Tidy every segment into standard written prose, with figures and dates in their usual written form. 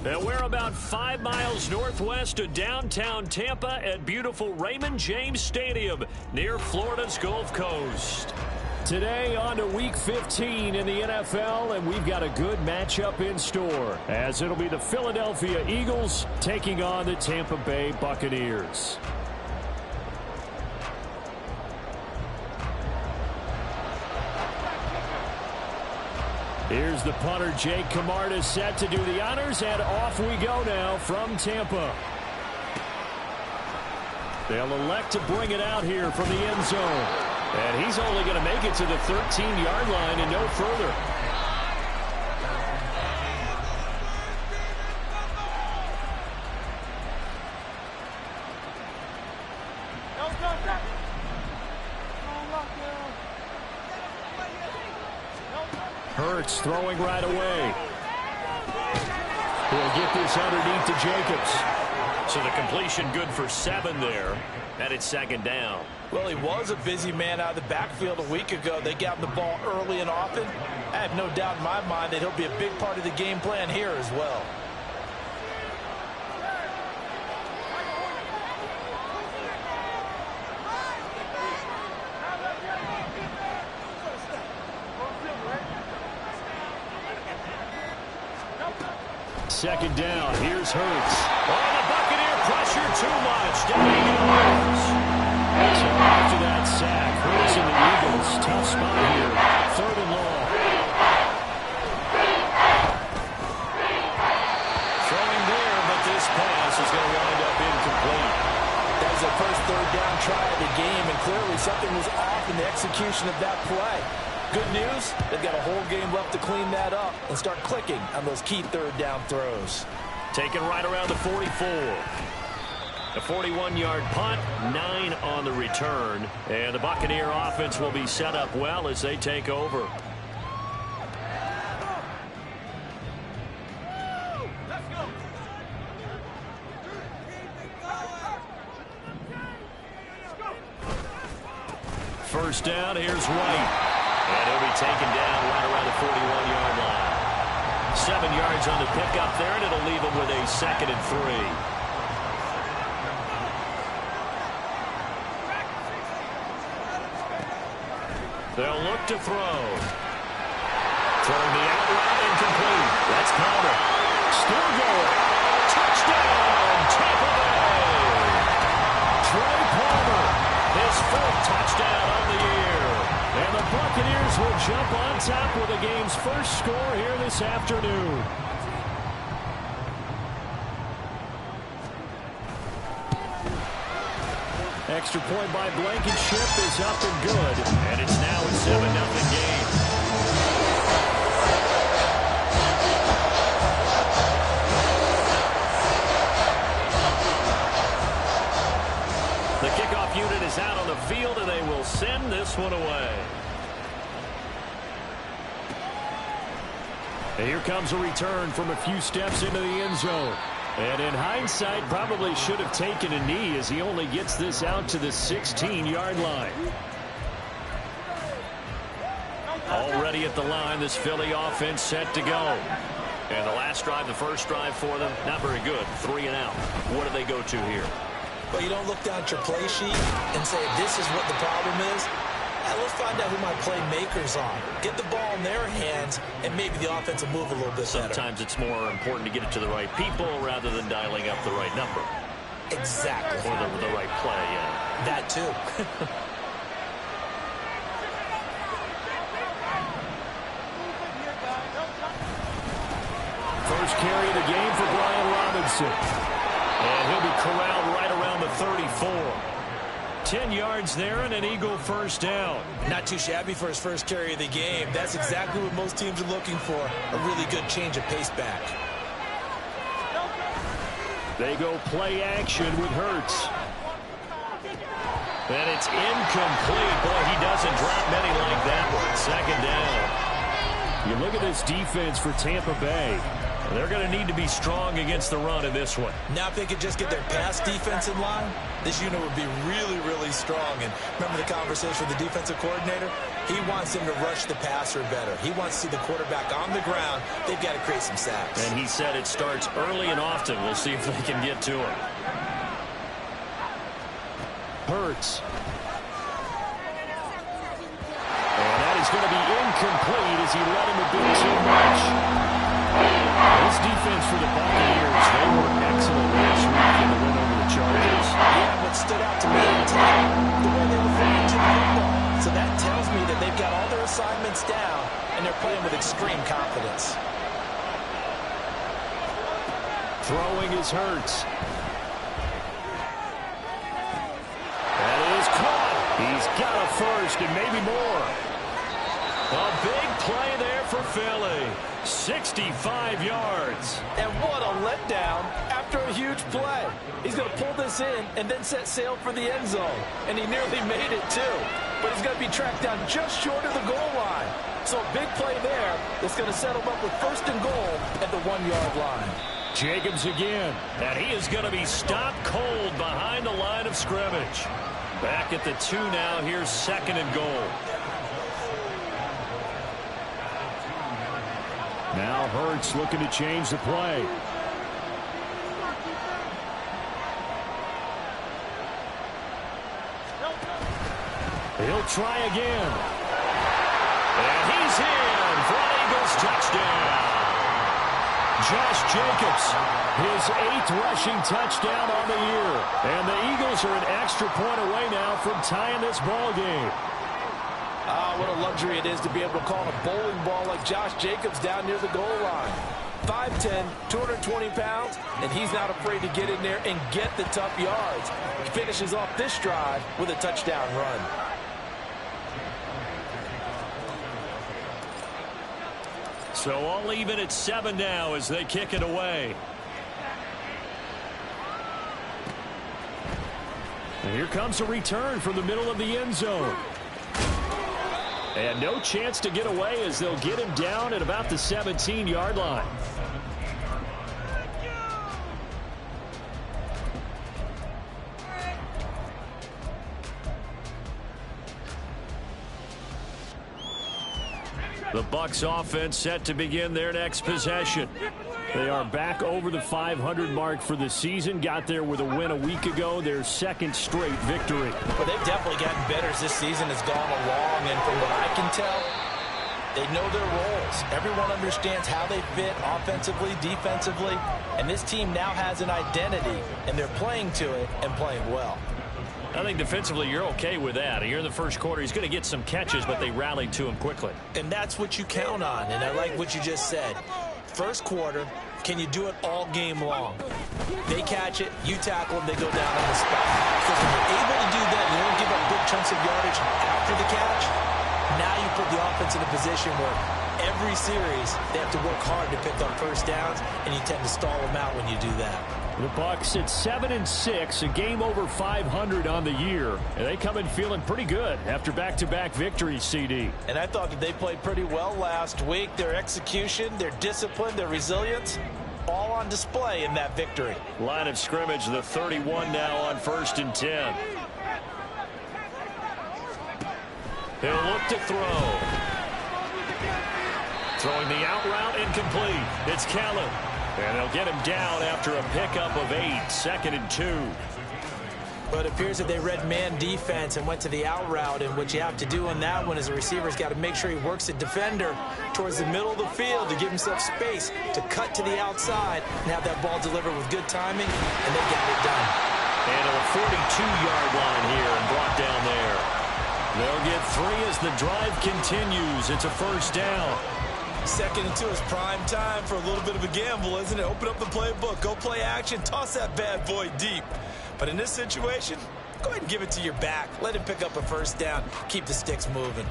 And we're about 5 miles northwest of downtown Tampa at beautiful Raymond James Stadium near Florida's Gulf Coast. Today on to Week 15 in the NFL, and we've got a good matchup in store, as it'll be the Philadelphia Eagles taking on the Tampa Bay Buccaneers. Here's the punter, Jake Camarda, set to do the honors, and off we go now from Tampa. They'll elect to bring it out here from the end zone. And he's only going to make it to the 13-yard line and no further. Hurts throwing right away. He'll get this underneath to Jacobs. So the completion good for 7 there. And it's second down. Well, he was a busy man out of the backfield a week ago. They got the ball early and often. I have no doubt in my mind that he'll be a big part of the game plan here as well. Second down. Here's Hurts. Oh, the Buccaneer pressure too much. Down he goes. So after that sack, Hurts and the Eagles, tough spot here. 3rd and long. Throwing there, but this pass is going to wind up incomplete. That was the first 3rd down try of the game, and clearly something was off in the execution of that play. Good news, they've got a whole game left to clean that up and start clicking on those key 3rd down throws. Taken right around the 44. A 41-yard punt, 9 on the return. And the Buccaneer offense will be set up well as they take over. First down, here's White. And he'll be taken down right around the 41-yard line. 7 yards on the pickup there, and it'll leave him with a 2nd and 3. They'll look to throw. Throwing the out route, incomplete. That's Palmer. Still going. Touchdown, Tampa Bay. Trey Palmer, his 4th touchdown of the year. And the Buccaneers will jump on top with the game's first score here this afternoon. Extra point by Blankenship is up and good. And it's now a 7-0 game. The kickoff unit is out on the field, and they will send this one away. And here comes a return from a few steps into the end zone. And in hindsight, probably should have taken a knee as he only gets this out to the 16-yard line. Already at the line, this Philly offense set to go. And the last drive, the first drive for them, not very good. 3 and out. What do they go to here? Well, you don't look down at your play sheet and say, this is what the problem is. Let's find out who my playmakers are. Get the ball in their hands, and maybe the offense will move a little bit better. Sometimes it's more important to get it to the right people rather than dialing up the right number. Exactly. Or the right play, yeah. That too. carry of the game for Brian Robinson. And he'll be corralled right around the 34. 10 yards there and an Eagle first down. Not too shabby for his first carry of the game. That's exactly what most teams are looking for, a really good change of pace back. They go play action with Hurts. And it's incomplete. Boy, he doesn't drop many like that one. Second down. You look at this defense for Tampa Bay. They're going to need to be strong against the run in this one. Now if they could just get their pass defense in line, this unit would be really, really strong. And remember the conversation with the defensive coordinator? He wants them to rush the passer better. He wants to see the quarterback on the ground. They've got to create some sacks. And he said it starts early and often. We'll see if they can get to him. Hurts. And that is going to be incomplete as he let him a bit too much. This defense for the Buccaneers, they were excellent last week in the win over the Chargers. Yeah, what stood out to me tonight, the way they were playing to the football. So that tells me that they've got all their assignments down, and they're playing with extreme confidence. Throwing is Hurts. That is caught. He's got a first and maybe more. A big play there for Philly. 65 yards. And what a letdown after a huge play. He's going to pull this in and then set sail for the end zone. And he nearly made it, too. But he's going to be tracked down just short of the goal line. So a big play there that's going to set him up with first and goal at the 1-yard line. Jacobs again. And he is going to be stopped cold behind the line of scrimmage. Back at the 2 now. Here's second and goal. Now Hurts looking to change the play. He'll try again. And he's in for an Eagles touchdown. Josh Jacobs, his 8th rushing touchdown on the year. And the Eagles are an extra point away now from tying this ball game. What a luxury it is to be able to call a bowling ball like Josh Jacobs down near the goal line. 5'10", 220 pounds, and he's not afraid to get in there and get the tough yards. He finishes off this drive with a touchdown run. So all even at 7 now as they kick it away. And here comes a return from the middle of the end zone. And no chance to get away as they'll get him down at about the 17-yard line. The Bucs offense set to begin their next possession. They are back over the 500 mark for the season. Got there with a win a week ago, their second straight victory. Well, they've definitely gotten better as this season has gone along, and from what I can tell, they know their roles. Everyone understands how they fit offensively, defensively, and this team now has an identity, and they're playing to it and playing well. I think defensively you're okay with that. Here in the first quarter, he's going to get some catches, but they rallied to him quickly. And that's what you count on, and I like what you just said. First quarter, can you do it all game long? They catch it, you tackle them, they go down on the spot. Because when you're able to do that, you don't give up big chunks of yardage after the catch. Now you put the offense in a position where every series they have to work hard to pick up first downs, and you tend to stall them out when you do that. The Bucs at 7-6, a game over 500 on the year. And they come in feeling pretty good after back-to-back victories, CD. And I thought that they played pretty well last week. Their execution, their discipline, their resilience, all on display in that victory. Line of scrimmage, the 31 now on 1st and 10. He'll look to throw. Throwing the out route incomplete. It's Kellen. And they'll get him down after a pickup of 8, 2nd and 2. But it appears that they read man defense and went to the out route, and what you have to do on that one is the receiver's got to make sure he works the defender towards the middle of the field to give himself space to cut to the outside and have that ball delivered with good timing, and they got it done. And a 42-yard line here and brought down there. They'll get 3 as the drive continues. It's a first down. Second and 2 is prime time for a little bit of a gamble, isn't it? Open up the playbook, go play action, toss that bad boy deep. But in this situation, go ahead and give it to your back. Let him pick up a first down. Keep the sticks moving.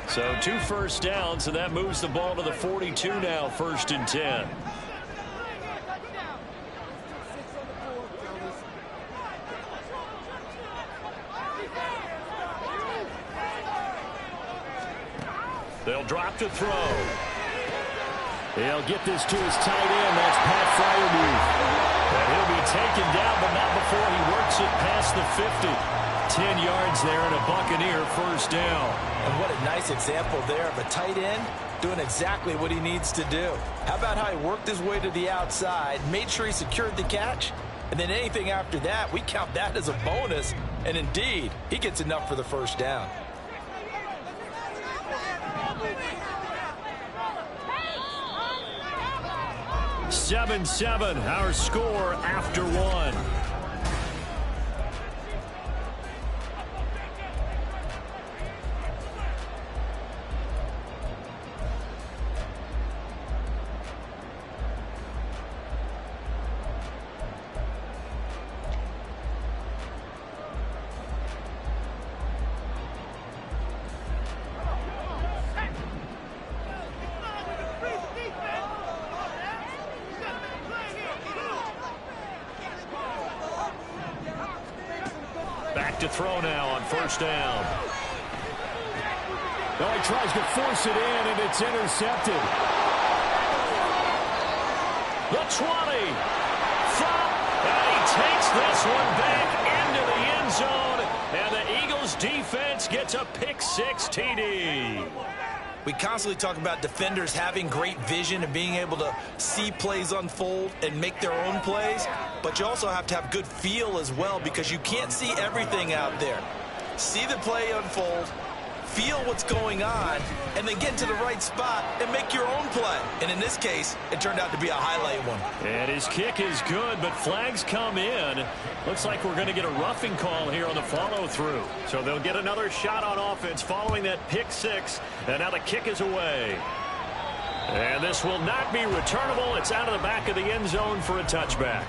So 2 first downs, and that moves the ball to the 42 now, 1st and 10. They'll drop to throw. They'll get this to his tight end. That's Pat Freiermuth. And he'll be taken down, but not before he works it past the 50. 10 yards there and a Buccaneer first down. And what a nice example there of a tight end doing exactly what he needs to do. How about how he worked his way to the outside, made sure he secured the catch, and then anything after that, we count that as a bonus. And indeed, he gets enough for the first down. Seven, our score after 1. To throw now on first down. Oh, he tries to force it in, and it's intercepted. The 20. Flop. And he takes this one back into the end zone. And the Eagles defense gets a pick-6 TD. We constantly talk about defenders having great vision and being able to see plays unfold and make their own plays. But you also have to have good feel as well, because you can't see everything out there. See the play unfold, feel what's going on, and then get to the right spot and make your own play. And in this case, it turned out to be a highlight one. And his kick is good, but flags come in. Looks like we're going to get a roughing call here on the follow-through. So they'll get another shot on offense following that pick-6, and now the kick is away. And this will not be returnable. It's out of the back of the end zone for a touchback.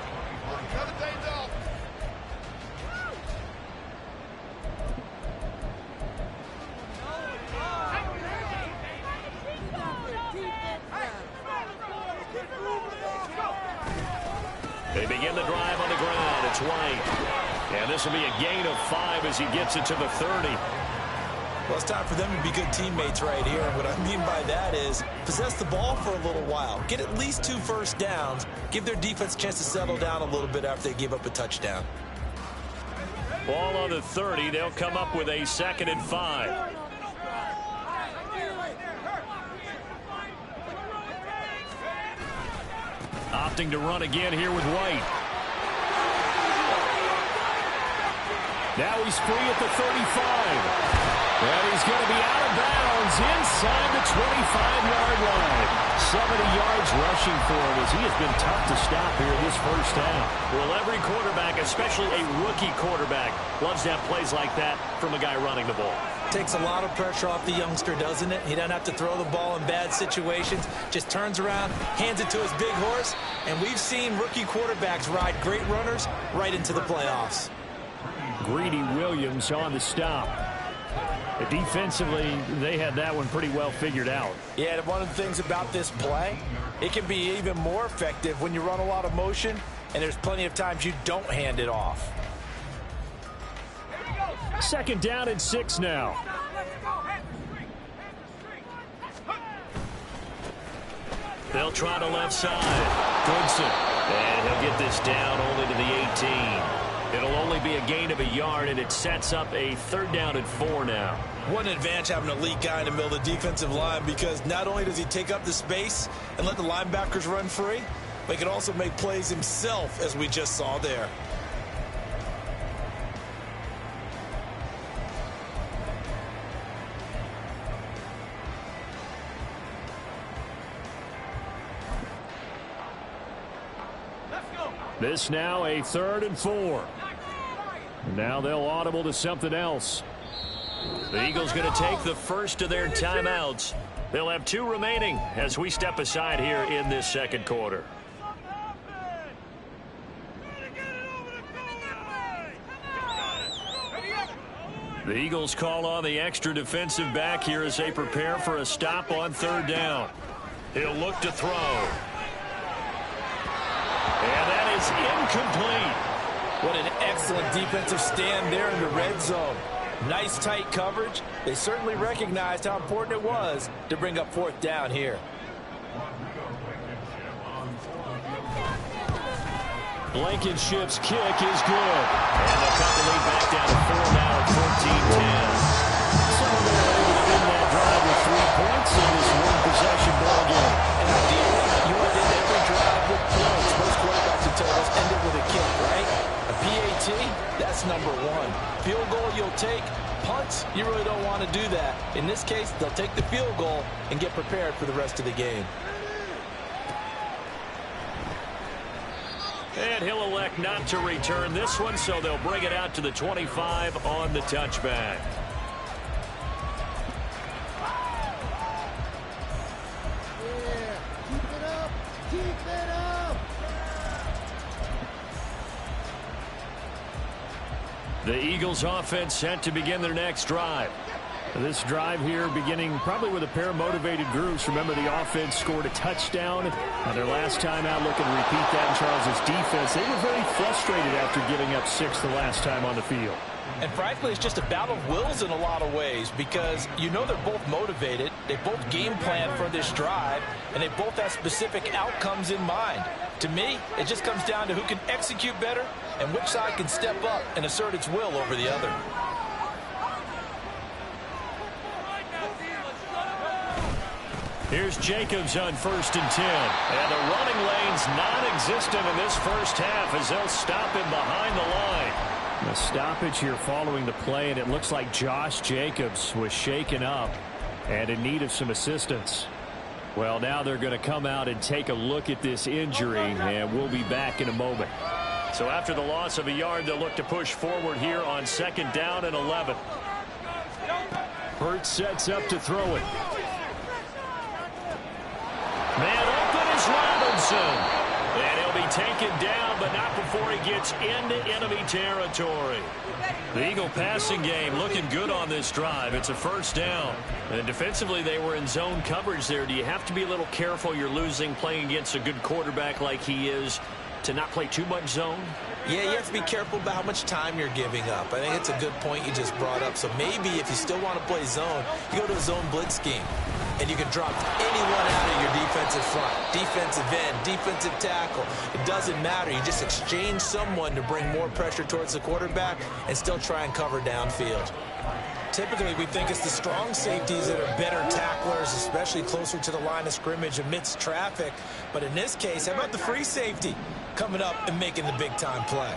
They begin the drive on the ground. It's White. And this will be a gain of 5 as he gets it to the 30. Well, it's time for them to be good teammates right here. And what I mean by that is possess the ball for a little while. Get at least 2 first downs. Give their defense a chance to settle down a little bit after they give up a touchdown. Ball on the 30. They'll come up with a 2nd and 5. Opting to run again here with White. Now he's free at the 35. And he's going to be out of bounds inside the 25-yard line. 70 yards rushing for him as he has been tough to stop here this first down. Well, every quarterback, especially a rookie quarterback, loves to have plays like that from a guy running the ball. Takes a lot of pressure off the youngster, doesn't it? He doesn't have to throw the ball in bad situations. Just turns around, hands it to his big horse. And we've seen rookie quarterbacks ride great runners right into the playoffs. Greedy Williams on the stop. Defensively, they had that one pretty well figured out. Yeah, and one of the things about this play, it can be even more effective when you run a lot of motion, and there's plenty of times you don't hand it off. 2nd down and 6 now. They'll try to left side. Goodson. And he'll get this down only to the 18. It'll only be a gain of a yard, and it sets up a 3rd down and 4 now. What an advantage having an elite guy in the middle of the defensive line, because not only does he take up the space and let the linebackers run free, but he can also make plays himself, as we just saw there. This now a 3rd and 4. Now they'll audible to something else. The Eagles going to take the first of their timeouts. They'll have 2 remaining as we step aside here in this second quarter. The Eagles call on the extra defensive back here as they prepare for a stop on 3rd down. He'll look to throw. And that is incomplete. What an excellent defensive stand there in the red zone. Nice tight coverage. They certainly recognized how important it was to bring up 4th down here. Blankenship's kick is good. And they'll cut the lead back down to 4 now at 14-10. So they're able to end that drive with 3 points in this one-possession ball game. And ideally, you want to end every drive with points. Most quarterbacks would tell us end it with a kick, right? A PAT, that's number 1. Field goal you'll take. Punts, you really don't want to do that. In this case, they'll take the field goal and get prepared for the rest of the game. And he'll elect not to return this one, so they'll bring it out to the 25 on the touchback. Yeah, keep it up, keep it up. The Eagles offense set to begin their next drive. This drive here beginning probably with a pair of motivated groups. Remember, the offense scored a touchdown on their last time out. Looking to repeat that in Charles' defense. They were very frustrated after giving up 6 the last time on the field. And frankly, it's just a battle of wills in a lot of ways because you know they're both motivated. They both game plan for this drive, and they both have specific outcomes in mind. To me, it just comes down to who can execute better and which side can step up and assert its will over the other. Here's Jacobs on 1st and 10. And the running lane's non-existent in this first half as they'll stop him behind the line. The stoppage here following the play, and it looks like Josh Jacobs was shaken up and in need of some assistance. Well, now they're going to come out and take a look at this injury, and we'll be back in a moment. So after the loss of a yard, they'll look to push forward here on 2nd down and 11. Hurts sets up to throw it. Man open is Robinson. And he'll be taken down, but not before he gets into enemy territory. The Eagle passing game looking good on this drive. It's a 1st down. And defensively, they were in zone coverage there. Do you have to be a little careful? You're losing playing against a good quarterback like he is to not play too much zone? Yeah, you have to be careful about how much time you're giving up. I think it's a good point you just brought up. So maybe if you still want to play zone, you go to a zone blitz scheme. And you can drop anyone out of your defensive front, defensive end, defensive tackle. It doesn't matter. You just exchange someone to bring more pressure towards the quarterback and still try and cover downfield. Typically, we think it's the strong safeties that are better tacklers, especially closer to the line of scrimmage amidst traffic. But in this case, how about the free safety coming up and making the big-time play?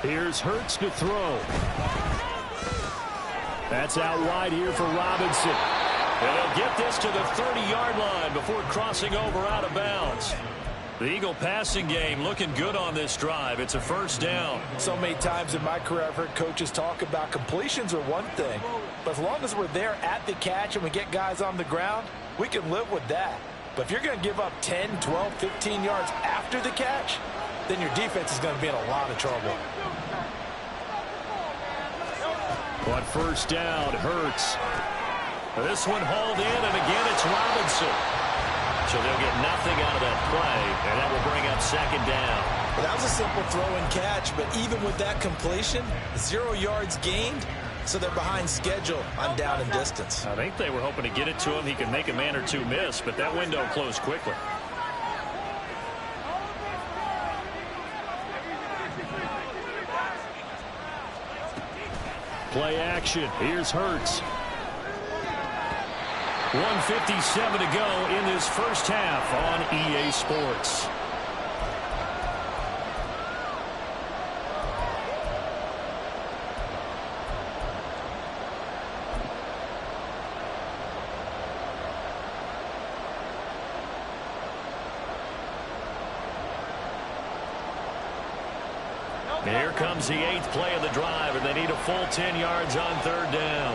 Here's Hurts to throw. That's out wide here for Robinson. And they'll get this to the 30-yard line before crossing over out of bounds. The Eagle passing game looking good on this drive. It's a 1st down. So many times in my career I've heard coaches talk about completions are one thing, but as long as we're there at the catch and we get guys on the ground, we can live with that. But if you're going to give up 10, 12, 15 yards after the catch, then your defense is going to be in a lot of trouble. On 1st down, Hurts. This one hauled in, and again it's Robinson. So they'll get nothing out of that play, and that will bring up 2nd down. Well, that was a simple throw and catch, but even with that completion, 0 yards gained, so they're behind schedule on down and distance. I think they were hoping to get it to him. He could make a man or two miss, but that window closed quickly. Play action. Here's Hurts. 1:57 to go in this first half on EA Sports. And here comes the 8th play of the drive, and they need a full 10 yards on 3rd down.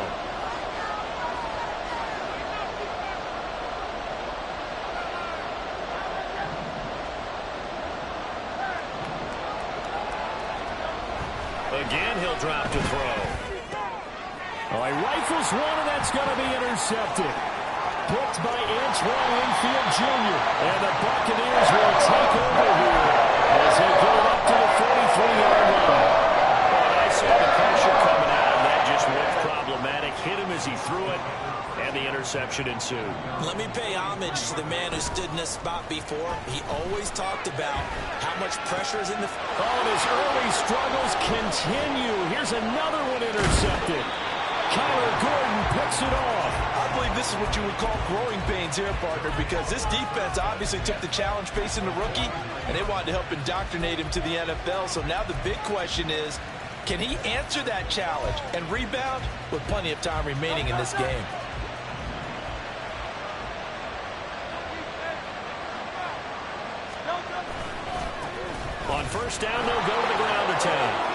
Again, he'll drop to throw. Oh, he rifles one, and that's going to be intercepted. Picked by Antoine Winfield Jr. And the Buccaneers will take over here as they get it up to the 43-yard line. Well, I saw the pressure coming out, and that just looked problematic. Hit him as he threw it, and the interception ensued. Let me pay homage to the man who stood in this spot before. He always talked about how much pressure is in the... Oh, and his early struggles continue. Here's another one intercepted. Kyler Gordon picks it off. I believe this is what you would call growing pains here, partner, because this defense obviously took the challenge facing the rookie, and they wanted to help indoctrinate him to the NFL. So now the big question is, can he answer that challenge and rebound with plenty of time remaining in this game? On 1st down, they'll go to the ground attack.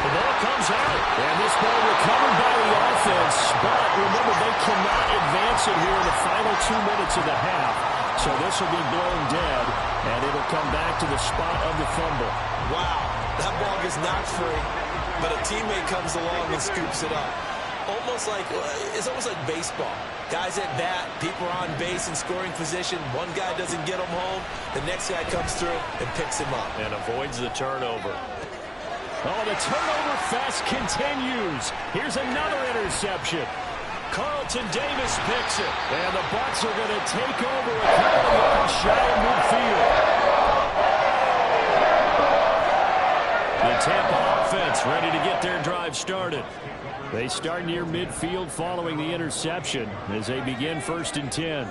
The ball comes out. And this ball recovered by the offense. But remember, they cannot advance it here in the final 2 minutes of the half. So this will be blown dead, and it'll come back to the spot of the fumble. Wow, that ball gets knocked free, but a teammate comes along and scoops it up. It's almost like baseball. Guys at bat, people are on base in scoring position. One guy doesn't get him home. The next guy comes through and picks him up. And avoids the turnover. Oh, the turnover fest continues. Here's another interception. Carlton Davis picks it. And the Bucs are going to take over a couple of yards shy of midfield. The Tampa offense ready to get their drive started. They start near midfield following the interception as they begin 1st and 10.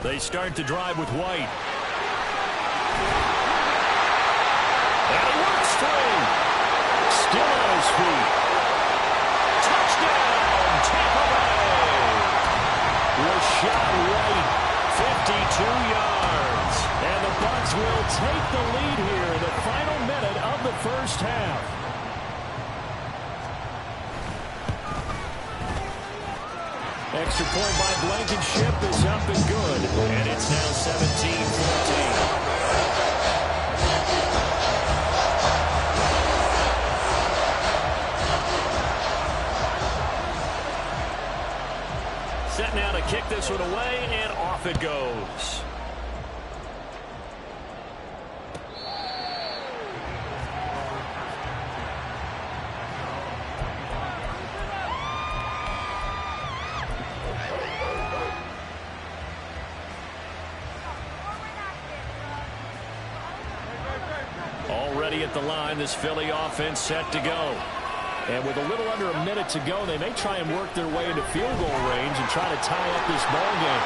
They start the drive with White. And he works through. Still on his feet. Touchdown, Tampa Bay. Rashad White, 52 yards. And the Bucs will take the lead here in the final minute of the 1st half. Extra point by Blankenship is up and good. And it's now 17-14. Set now to kick this one away, and off it goes. Already at the line, this Philly offense set to go. And with a little under a minute to go, they may try and work their way into field goal range and try to tie up this ball game.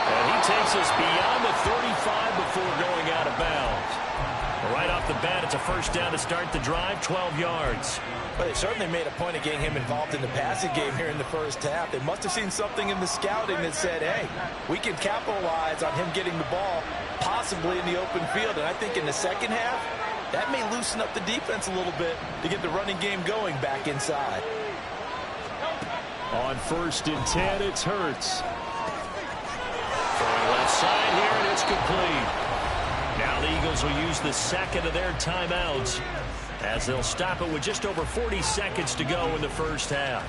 And he takes us beyond the 35 before going out of bounds. Right off the bat, it's a 1st down to start the drive, 12 yards. But they certainly made a point of getting him involved in the passing game here in the 1st half. They must have seen something in the scouting that said, hey, we can capitalize on him getting the ball, possibly in the open field. And I think in the 2nd half, that may loosen up the defense a little bit to get the running game going back inside. On 1st and 10, it's Hurts. Throwing left side here, and it's complete. Now the Eagles will use the 2nd of their timeouts as they'll stop it with just over 40 seconds to go in the 1st half.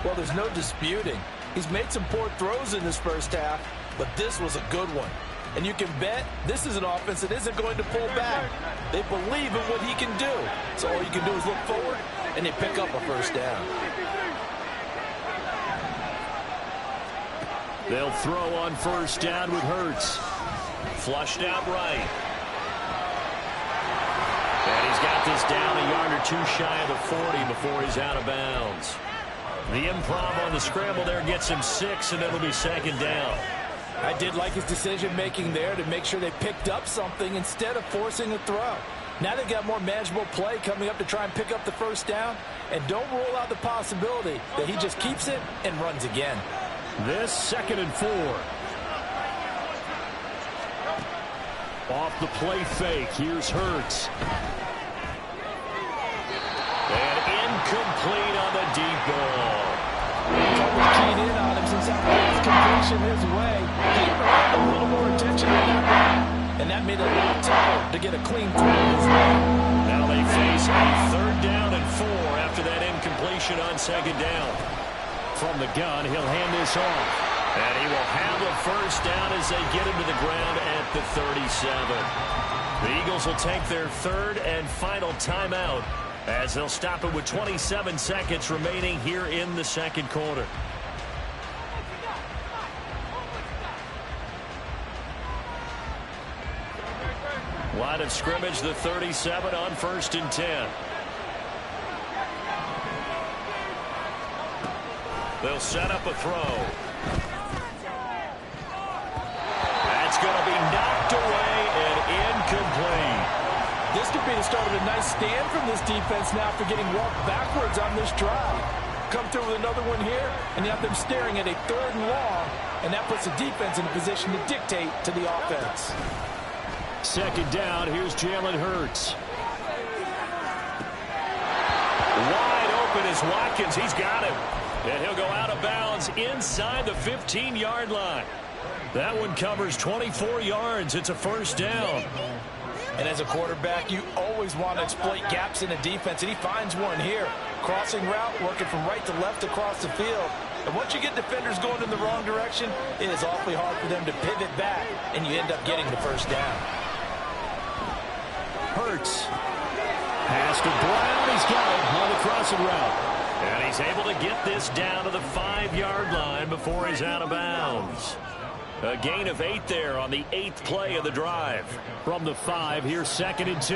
Well, there's no disputing. He's made some poor throws in this 1st half, but this was a good one. And you can bet this is an offense that isn't going to pull back. They believe in what he can do. So all you can do is look forward, and they pick up a 1st down. They'll throw on 1st down with Hurts. Flushed out right. And he's got this down a yard or two shy of the 40 before he's out of bounds. The improv on the scramble there gets him 6, and it'll be 2nd down. I did like his decision-making there to make sure they picked up something instead of forcing a throw. Now they've got more manageable play coming up to try and pick up the first down. And don't rule out the possibility that he just keeps it and runs again. This 2nd and 4. Off the play fake. Here's Hurts. And incomplete on the deep ball. Keyed in on him since that last completion his way. He earned a little more attention than that round. And that made it a lot tougher to get a clean throw his way. Now they face a 3rd down and 4 after that incompletion on 2nd down. From the gun, he'll hand this off. And he will have a first down as they get him to the ground at the 37. The Eagles will take their 3rd and final timeout as they'll stop it with 27 seconds remaining here in the 2nd quarter. Line of scrimmage, the 37 on 1st and 10. They'll set up a throw. That's going to be knocked away and incomplete. This could be the start of a nice stand from this defense now for getting walked backwards on this drive. Come through with another one here, and you have them staring at a 3rd and long, and that puts the defense in a position to dictate to the offense. 2nd down, here's Jalen Hurts. Wide open is Watkins. He's got him. And he'll go out of bounds inside the 15-yard line. That one covers 24 yards. It's a first down. And as a quarterback, you always want to exploit gaps in a defense, and he finds one here. Crossing route, working from right to left across the field. And once you get defenders going in the wrong direction, it is awfully hard for them to pivot back, and you end up getting the first down. Hurts. Pass to Brown. He's got it on the crossing route. And he's able to get this down to the 5-yard line before he's out of bounds. A gain of 8 there on the 8th play of the drive. From the 5, here's 2nd and 2.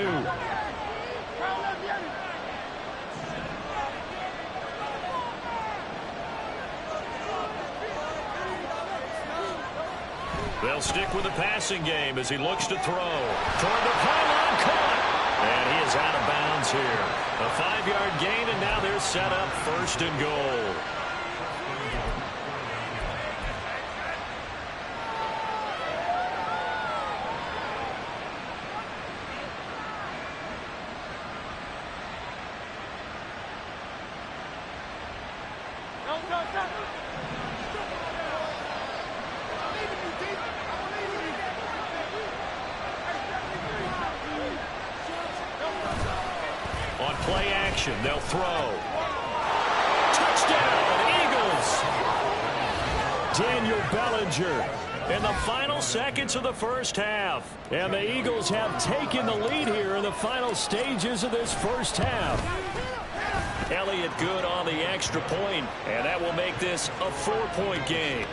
They'll stick with the passing game as he looks to throw. Toward the pylon, caught. And he is out of bounds here. A 5-yard gain, and now they're set up 1st and goal. On play action, they'll throw. Touchdown, Eagles! Daniel Bellinger in the final seconds of the first half. And the Eagles have taken the lead here in the final stages of this first half. Elliott good on the extra point, and that will make this a 4-point game.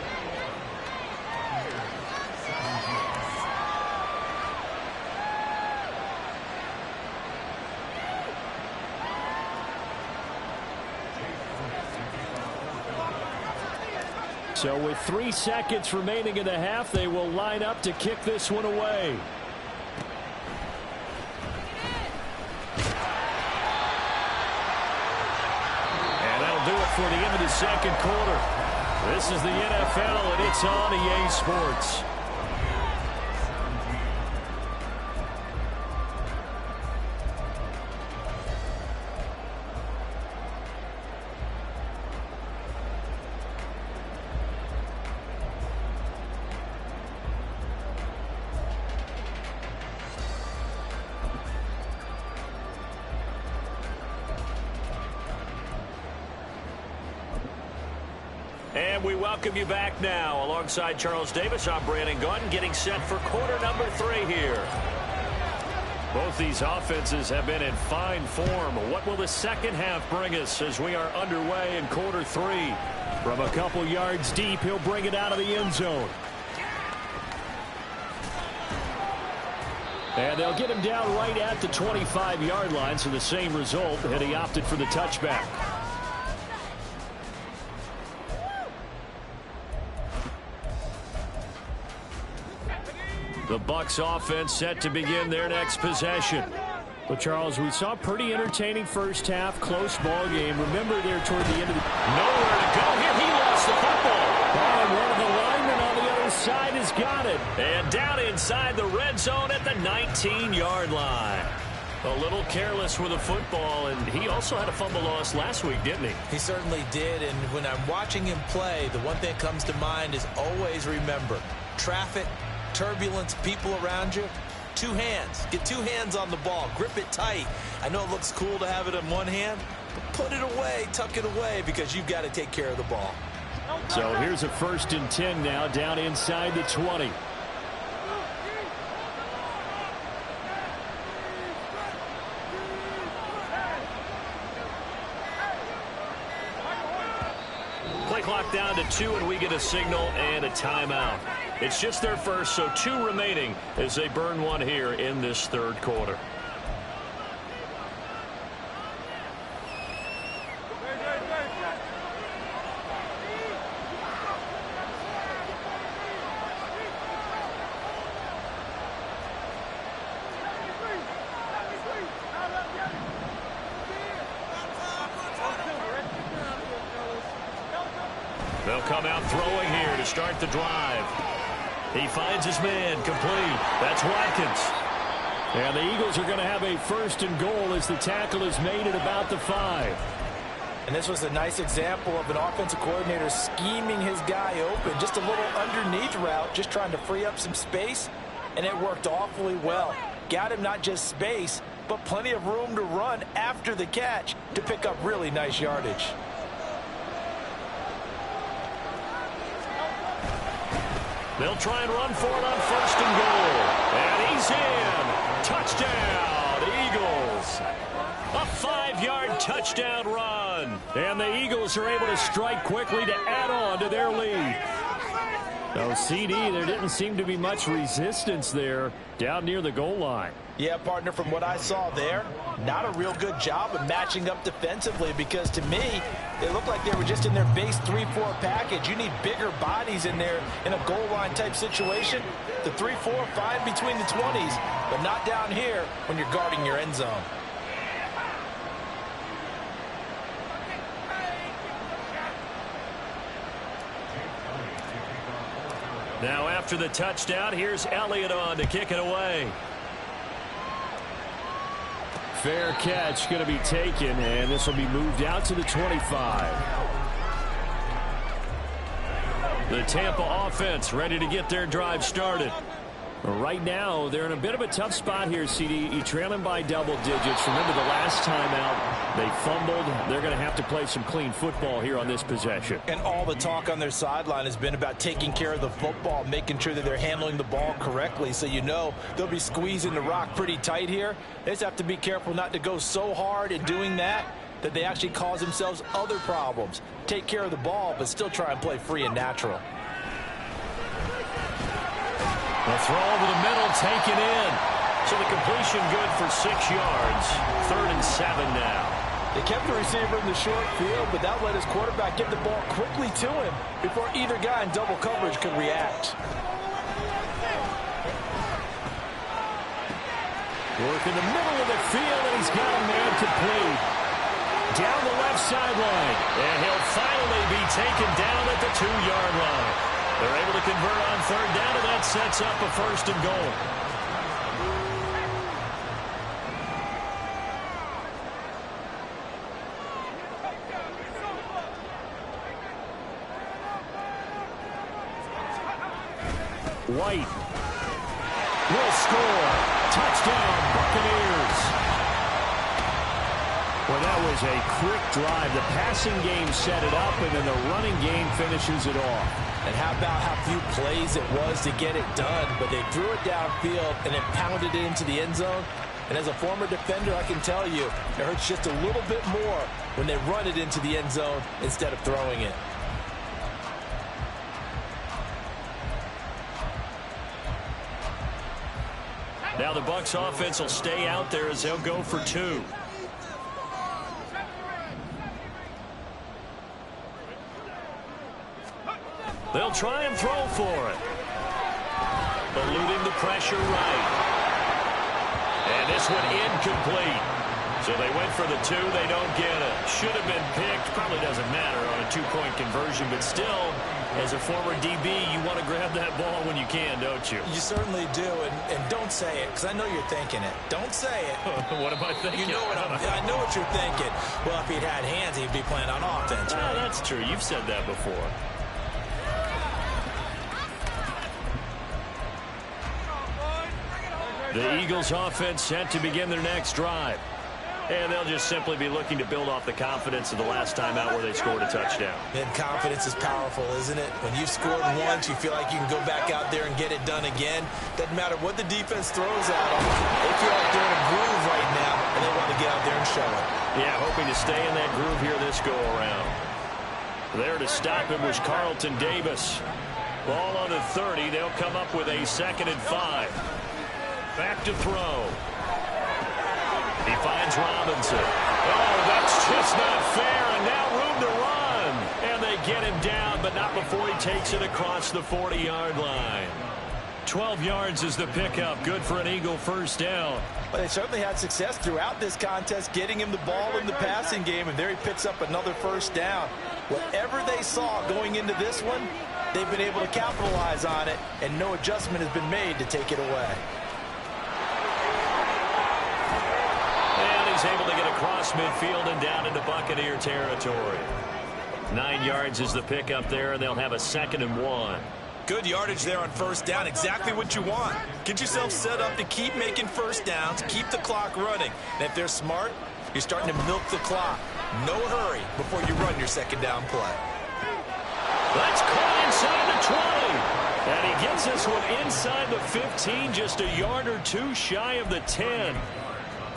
So with 3 seconds remaining in the half, they will line up to kick this one away. And that'll do it for the end of the 2nd quarter. This is the NFL, and it's on EA Sports. And we welcome you back now. Alongside Charles Davis, I'm Brandon Gunn, getting set for quarter number 3 here. Both these offenses have been in fine form. What will the second half bring us as we are underway in quarter 3? From a couple yards deep, he'll bring it out of the end zone. And they'll get him down right at the 25-yard line, so the same result, and he opted for the touchback. The Bucs offense set to begin their next possession. Well, Charles, we saw a pretty entertaining first half, close ball game. Remember there toward the end of the... Nowhere to go here. He lost the football. And one of the linemen on the other side has got it. And down inside the red zone at the 19-yard line. A little careless with the football, and he also had a fumble loss last week, didn't he? He certainly did, and when I'm watching him play, the one thing that comes to mind is always remember, traffic, turbulence, people around you, two hands. Get two hands on the ball. Grip it tight. I know it looks cool to have it in one hand, but put it away, tuck it away, because you've got to take care of the ball. So here's a 1st and 10 now, down inside the 20. Play clock down to 2, and we get a signal and a timeout. It's just their first, so 2 remaining as they burn one here in this third quarter. They'll come out throwing here to start the drive. He finds his man, complete. That's Watkins. And the Eagles are going to have a 1st and goal as the tackle is made at about the 5. And this was a nice example of an offensive coordinator scheming his guy open. Just a little underneath route, just trying to free up some space, and it worked awfully well. Got him not just space, but plenty of room to run after the catch to pick up really nice yardage. They'll try and run for it on 1st and goal. And he's in. Touchdown, Eagles. A 5-yard touchdown run. And the Eagles are able to strike quickly to add on to their lead. So, CD, there didn't seem to be much resistance there down near the goal line. Yeah, partner, from what I saw there, not a real good job of matching up defensively, because to me, they looked like they were just in their base 3-4 package. You need bigger bodies in there in a goal line type situation. The 3-4, fine between the 20s, but not down here when you're guarding your end zone. Now after the touchdown, here's Elliott on to kick it away. Fair catch going to be taken, and this will be moved out to the 25. The Tampa offense ready to get their drive started. Right now, they're in a bit of a tough spot here, CD. You're trailing by double digits. Remember the last time out, they fumbled. They're going to have to play some clean football here on this possession. And all the talk on their sideline has been about taking care of the football, making sure that they're handling the ball correctly. So you know they'll be squeezing the rock pretty tight here. They just have to be careful not to go so hard in doing that they actually cause themselves other problems. Take care of the ball, but still try and play free and natural. The throw over the middle, taken in. So the completion good for 6 yards. 3rd and 7 now. They kept the receiver in the short field, but that let his quarterback get the ball quickly to him before either guy in double coverage could react. Work in the middle of the field, and he's got a man complete. Down the left sideline. And he'll finally be taken down at the 2-yard line. They're able to convert on 3rd down, and that sets up a 1st and goal. White will score. Touchdown, Buccaneers. Well, that was a quick drive. The passing game set it up, and then the running game finishes it off. And how about how few plays it was to get it done, but they threw it downfield and then pounded it into the end zone. And as a former defender, I can tell you, it hurts just a little bit more when they run it into the end zone instead of throwing it. Now the Bucs offense will stay out there as they'll go for 2. They'll try and throw for it. Eluding the pressure right. And And this one incomplete. So they went for the 2. They don't get it. Should have been picked. Probably doesn't matter on a 2-point conversion. But still, as a former DB, you want to grab that ball when you can, don't you? You certainly do. And don't say it, because I know you're thinking it. Don't say it. What am I thinking? You know I know what you're thinking. Well, if he'd had hands, he'd be playing on offense. Right? That's true. You've said that before. The Eagles offense set to begin their next drive. And they'll just simply be looking to build off the confidence of the last time out where they scored a touchdown. And confidence is powerful, isn't it? When you've scored once, you feel like you can go back out there and get it done again. Doesn't matter what the defense throws at them. They feel like they're in a groove right now, and they want to get out there and show it. Yeah, hoping to stay in that groove here this go-around. There to stop him was Carlton Davis. Ball on the 30. They'll come up with a 2nd and 5. Back to throw. He finds Robinson. Oh, that's just not fair, and now room to run. And they get him down, but not before he takes it across the 40-yard line. 12 yards is the pickup. Good for an Eagle first down. Well, they certainly had success throughout this contest getting him the ball in the passing game, and there he picks up another first down. Whatever they saw going into this one, they've been able to capitalize on it, and no adjustment has been made to take it away. He's able to get across midfield and down into Buccaneer territory. 9 yards is the pickup there, and they'll have a 2nd and 1. Good yardage there on first down. Exactly what you want. Get yourself set up to keep making first downs, keep the clock running. And if they're smart, you're starting to milk the clock. No hurry before you run your 2nd down play. That's caught inside the 20. And he gets this one inside the 15, just a yard or 2 shy of the 10.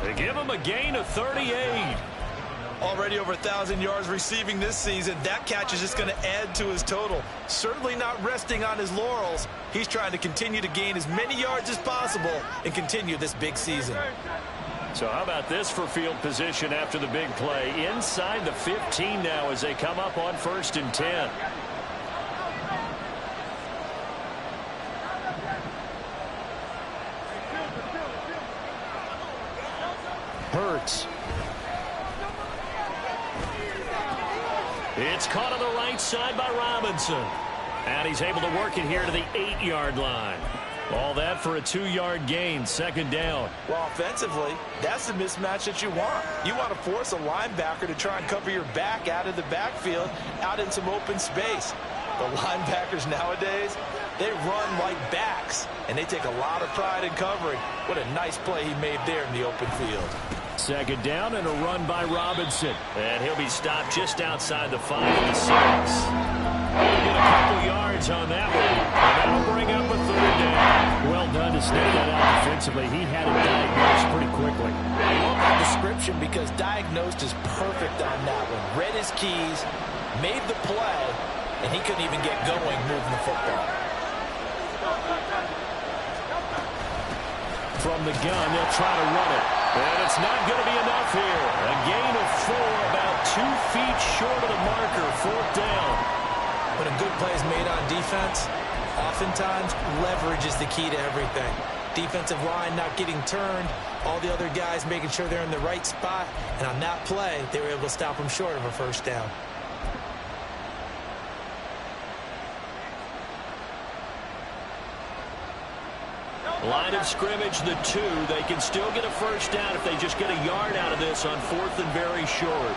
They give him a gain of 38. Already over 1,000 yards receiving this season. That catch is just going to add to his total. Certainly not resting on his laurels. He's trying to continue to gain as many yards as possible and continue this big season. So how about this for field position after the big play? Inside the 15 now as they come up on 1st and 10. Hurts. It's caught on the right side by Robinson. And he's able to work it here to the 8-yard line. All that for a 2-yard gain, 2nd down. Well, offensively, that's the mismatch that you want. You want to force a linebacker to try and cover your back out of the backfield, out in some open space. The linebackers nowadays, they run like backs, and they take a lot of pride in covering. What a nice play he made there in the open field. 2nd down and a run by Robinson. And he'll be stopped just outside the 5 of the 6. He'll get a couple yards on that one. And that'll bring up a 3rd down. Well done to snap that out defensively. He had it diagnosed pretty quickly. I love that description because diagnosed is perfect on that one. Read his keys, made the play, and he couldn't even get going moving the football. From the gun, they'll try to run it. And it's not going to be enough here. A gain of 4, about 2 feet short of the marker, 4th down. When a good play is made on defense, oftentimes leverage is the key to everything. Defensive line not getting turned, all the other guys making sure they're in the right spot, and on that play, they were able to stop them short of a first down. Line of scrimmage, the 2. They can still get a first down if they just get a yard out of this on 4th and very short.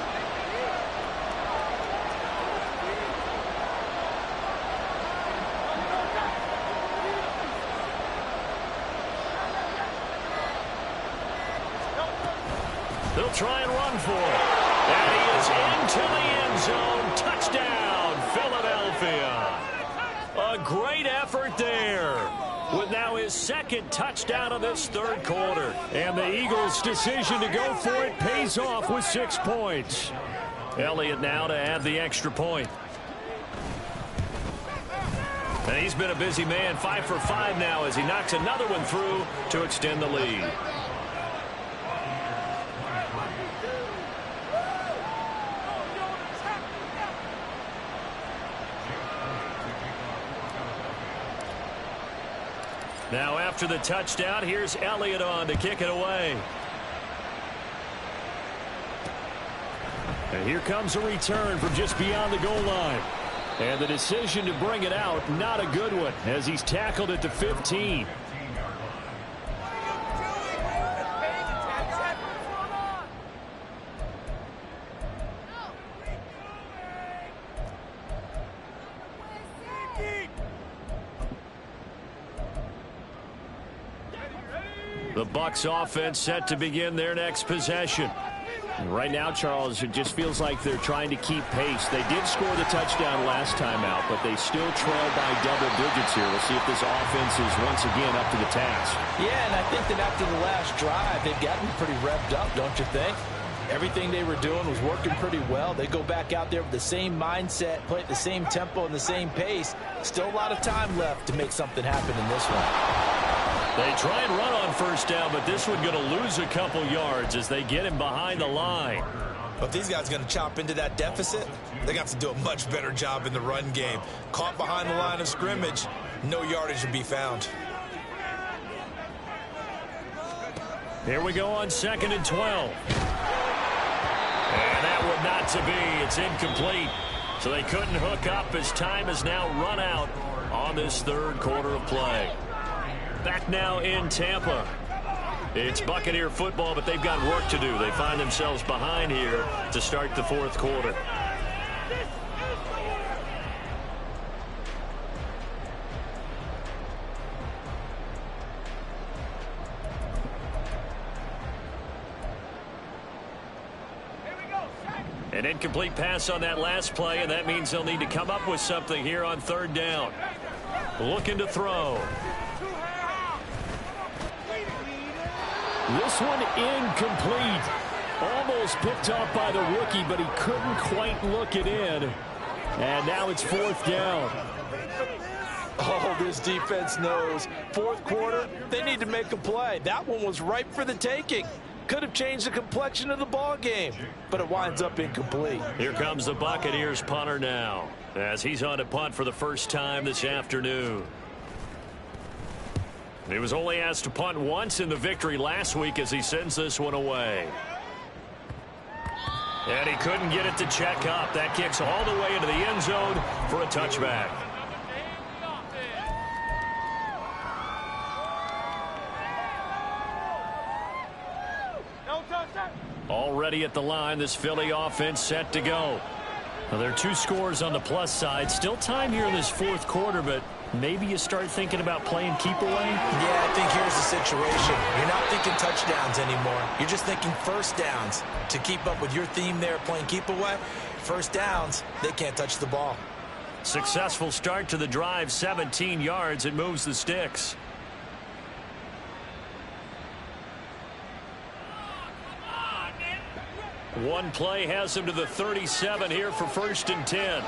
They'll try and run for it. And he is into the end zone. Touchdown, Philadelphia. A great effort there. With now his 2nd touchdown of this 3rd quarter. And the Eagles' decision to go for it pays off with 6 points. Elliott now to add the extra point. And he's been a busy man, 5 for 5 now as he knocks another one through to extend the lead. Now after the touchdown, here's Elliott on to kick it away. And here comes a return from just beyond the goal line. And the decision to bring it out, not a good one, as he's tackled at the 15. The Bucs offense set to begin their next possession. And right now, Charles, it just feels like they're trying to keep pace. They did score the touchdown last time out, but they still trail by double digits here. We'll see if this offense is once again up to the task. Yeah, and I think that after the last drive, they've gotten pretty revved up, don't you think? Everything they were doing was working pretty well. They go back out there with the same mindset, play at the same tempo and the same pace. Still a lot of time left to make something happen in this one. They try and run on first down, but this one going to lose a couple yards as they get him behind the line. But these guys are going to chop into that deficit. They're going to have to do a much better job in the run game. Caught behind the line of scrimmage, no yardage to be found. Here we go on 2nd and 12. And that one not to be. It's incomplete. So they couldn't hook up as time has now run out on this third quarter of play. Back now in Tampa. It's Buccaneer football, but they've got work to do. They find themselves behind here to start the fourth quarter. An incomplete pass on that last play, and that means they'll need to come up with something here on third down. Looking to throw. This one incomplete. Almost picked off by the rookie, but he couldn't quite look it in. And now it's fourth down. Oh, this defense knows. Fourth quarter, they need to make a play. That one was ripe for the taking. Could have changed the complexion of the ball game, but it winds up incomplete. Here comes the Buccaneers punter now, as he's on to punt for the first time this afternoon. He was only asked to punt once in the victory last week as he sends this one away. And he couldn't get it to check up. That kicks all the way into the end zone for a touchback. Already at the line, this Philly offense set to go. Well, there are 2 scores on the plus side. Still time here in this fourth quarter, but maybe you start thinking about playing keep away? Yeah, I think here's the situation. You're not thinking touchdowns anymore. You're just thinking first downs. To keep up with your theme there, playing keep away, first downs, they can't touch the ball. Successful start to the drive, 17 yards. It moves the sticks. One play has him to the 37 here for 1st and 10.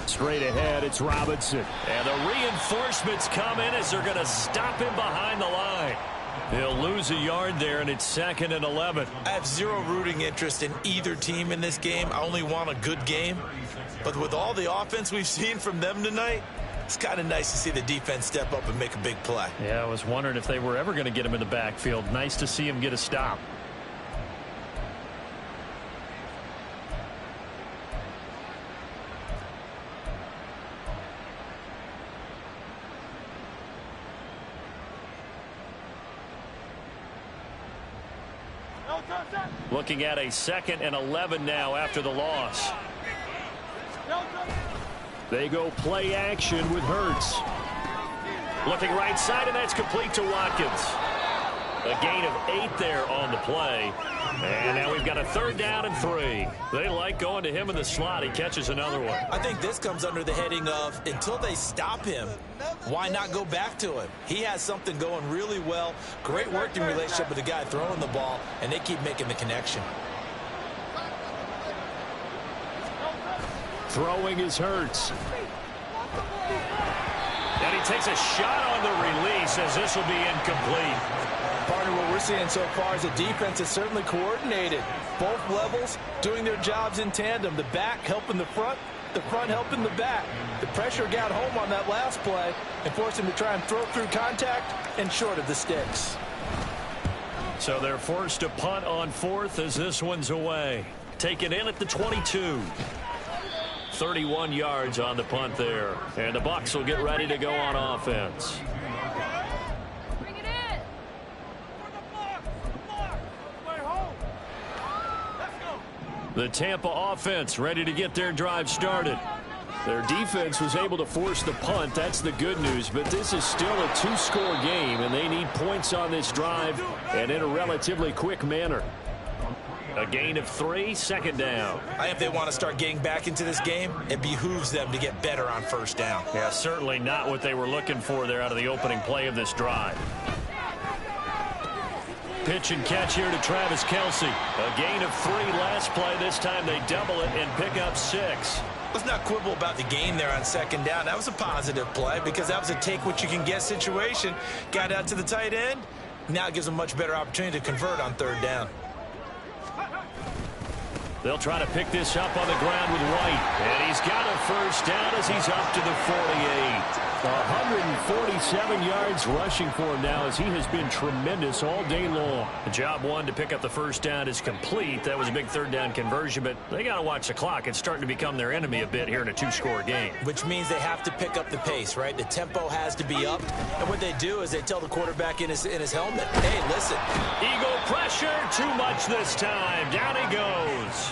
Straight ahead, it's Robinson. And the reinforcements come in as they're going to stop him behind the line. They'll lose a yard there, and it's 2nd and 11. I have zero rooting interest in either team in this game. I only want a good game. But with all the offense we've seen from them tonight, it's kind of nice to see the defense step up and make a big play. Yeah, I was wondering if they were ever going to get him in the backfield. Nice to see him get a stop. Looking at a 2nd and 11 now after the loss. They go play action with Hurts. Looking right side, and that's complete to Watkins. A gain of 8 there on the play. And now we've got a 3rd down and 3. They like going to him in the slot. He catches another one. I think this comes under the heading of, until they stop him, why not go back to him? He has something going really well. Great working relationship with the guy throwing the ball, and they keep making the connection. Throwing is Hurts. And he takes a shot on the release as this will be incomplete. Partner, what we're seeing so far is the defense is certainly coordinated. Both levels doing their jobs in tandem. The back helping the front, the front helping the back. The pressure got home on that last play and forced him to try and throw through contact and short of the sticks. So they're forced to punt on fourth as this one's away. Taken in at the 22. 31 yards on the punt there. And the Bucs will get ready to go on offense. Bring it in. The Tampa offense ready to get their drive started. Their defense was able to force the punt. That's the good news. But this is still a two-score game, and they need points on this drive and in a relatively quick manner. A gain of 3, second down. I think if they want to start getting back into this game, it behooves them to get better on first down. Yeah, certainly not what they were looking for there out of the opening play of this drive. Pitch and catch here to Travis Kelce. A gain of 3 last play. This time they double it and pick up 6. Let's not quibble about the gain there on second down. That was a positive play because that was a take-what-you-can-get situation. Got out to the tight end. Now it gives them a much better opportunity to convert on third down. They'll try to pick this up on the ground with White. And he's got a first down as he's up to the 48. 147 yards rushing for him now as he has been tremendous all day long. The job one to pick up the first down is complete. That was a big third down conversion, but they got to watch the clock. It's starting to become their enemy a bit here in a two-score game. Which means they have to pick up the pace, right? The tempo has to be up. And what they do is they tell the quarterback in his helmet, hey, listen. Eagle pressure, too much this time. Down he goes.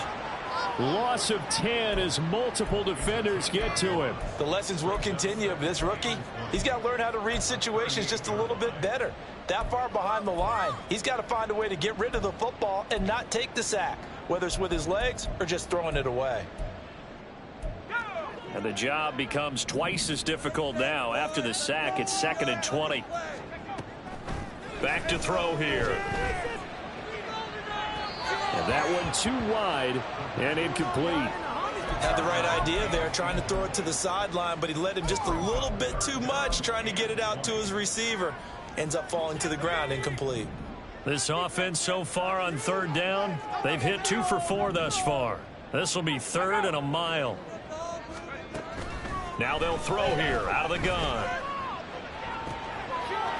Loss of 10 as multiple defenders get to him. The lessons will continue. This rookie, he's got to learn how to read situations just a little bit better. That far behind the line, he's got to find a way to get rid of the football and not take the sack, whether it's with his legs or just throwing it away. And the job becomes twice as difficult now. After the sack, it's 2nd and 20. Back to throw here. And that one too wide and incomplete. Had the right idea there, trying to throw it to the sideline, but he led him just a little bit too much, trying to get it out to his receiver. Ends up falling to the ground, incomplete. This offense so far on third down, they've hit 2 for 4 thus far. This will be 3rd and a mile. Now they'll throw here out of the gun.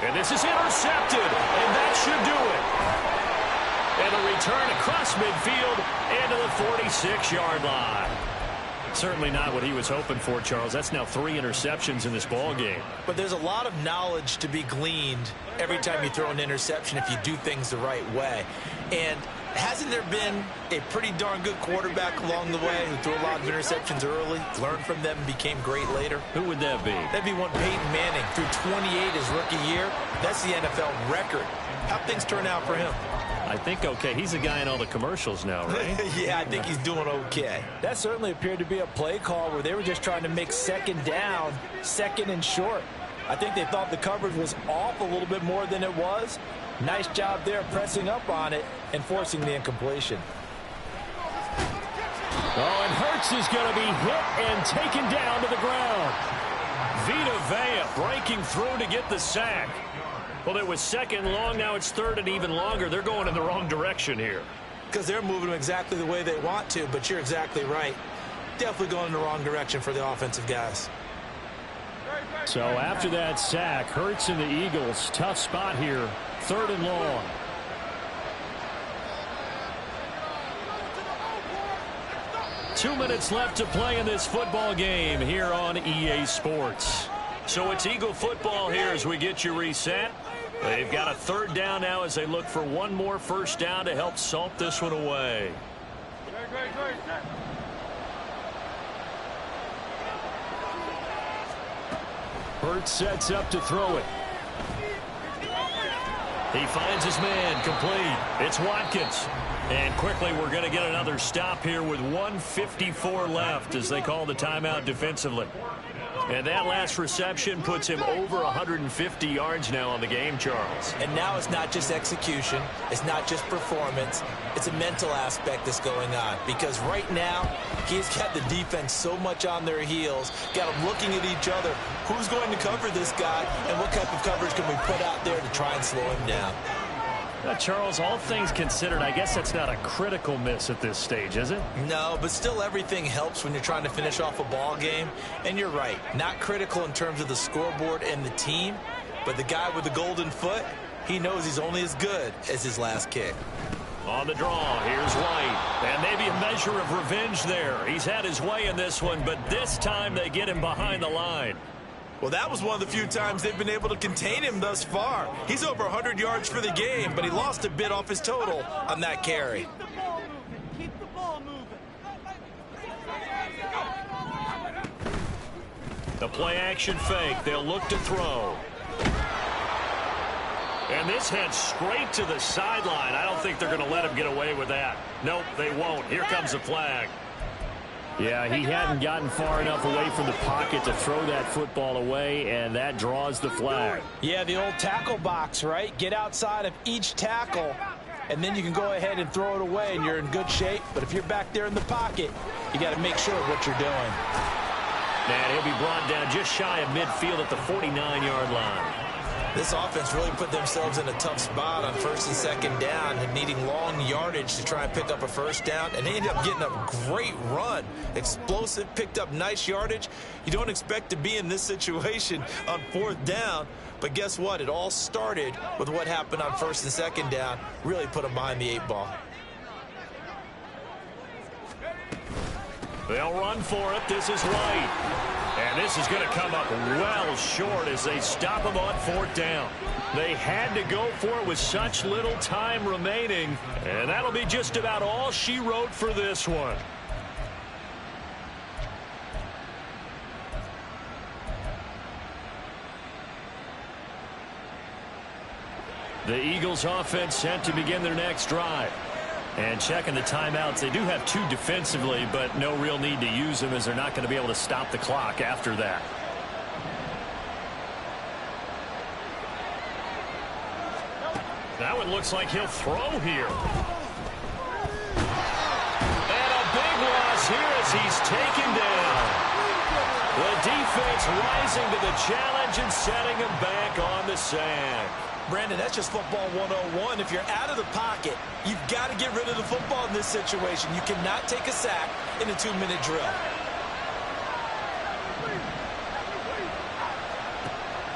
And this is intercepted, and that should do it. And a return across midfield and to the 46-yard line. Certainly not what he was hoping for, Charles. That's now 3 interceptions in this ball game. But there's a lot of knowledge to be gleaned every time you throw an interception if you do things the right way. And hasn't there been a pretty darn good quarterback along the way who threw a lot of interceptions early, learned from them, and became great later? Who would that be? That'd be one Peyton Manning. Threw 28 his rookie year. That's the NFL record. How'd things turn out for him? I think okay. He's the guy in all the commercials now, right? Yeah, I think he's doing okay. That certainly appeared to be a play call where they were just trying to make second down, 2nd and short. I think they thought the coverage was off a little bit more than it was. Nice job there pressing up on it and forcing the incompletion. Oh, and Hurts is going to be hit and taken down to the ground. Vita Vea breaking through to get the sack. Well, it was 2nd long. Now it's 3rd and even longer. They're going in the wrong direction here. Because they're moving them exactly the way they want to, but you're exactly right. Definitely going in the wrong direction for the offensive guys. So after that sack, Hurts and the Eagles, tough spot here, 3rd and long. Two minutes left to play in this football game here on EA Sports. So it's Eagle football here as we get you reset. They've got a 3rd down now as they look for one more first down to help salt this one away. Hurts sets up to throw it. He finds his man, complete. It's Watkins. And quickly we're going to get another stop here with 1:54 left as they call the timeout defensively. And that last reception puts him over 150 yards now on the game, Charles. And now it's not just execution. It's not just performance. It's a mental aspect that's going on. Because right now, he's got the defense so much on their heels, got them looking at each other. Who's going to cover this guy, and what type of coverage can we put out there to try and slow him down? Charles, all things considered, I guess that's not a critical miss at this stage, is it? No, but still everything helps when you're trying to finish off a ball game. And you're right, not critical in terms of the scoreboard and the team, but the guy with the golden foot, he knows he's only as good as his last kick. On the draw, here's White. And maybe a measure of revenge there. He's had his way in this one, but this time they get him behind the line. Well, that was one of the few times they've been able to contain him thus far. He's over 100 yards for the game, but he lost a bit off his total on that carry. Keep the ball moving. The play action fake. They'll look to throw. And this heads straight to the sideline. I don't think they're going to let him get away with that. Nope, they won't. Here comes the flag. Yeah, he hadn't gotten far enough away from the pocket to throw that football away, and that draws the flag. Yeah, the old tackle box, right? Get outside of each tackle, and then you can go ahead and throw it away, and you're in good shape. But if you're back there in the pocket, you got to make sure of what you're doing. And he'll be brought down just shy of midfield at the 49-yard line. This offense really put themselves in a tough spot on first and second down and needing long yardage to try and pick up a first down. And they ended up getting a great run. Explosive, picked up nice yardage. You don't expect to be in this situation on fourth down. But guess what? It all started with what happened on first and second down. Really put them behind the 8 ball. They'll run for it. This is White. And this is going to come up well short as they stop him on fourth down. They had to go for it with such little time remaining. And that'll be just about all she wrote for this one. The Eagles offense set to begin their next drive. And checking the timeouts, they do have 2 defensively, but no real need to use them as they're not going to be able to stop the clock after that. That one looks like he'll throw here. And a big loss here as he's taken down. The defense rising to the challenge and setting him back on the sack. Brandon, that's just football 101. If you're out of the pocket, you've got to get rid of the football in this situation. You cannot take a sack in a 2-minute drill.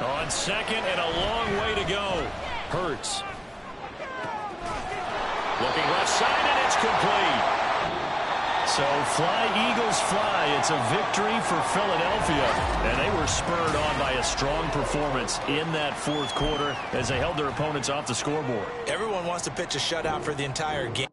On second and a long way to go. Hurts. Looking left side, and it's complete. So fly, Eagles, fly. It's a victory for Philadelphia. And they were spurred on by a strong performance in that fourth quarter as they held their opponents off the scoreboard. Everyone wants to pitch a shutout for the entire game.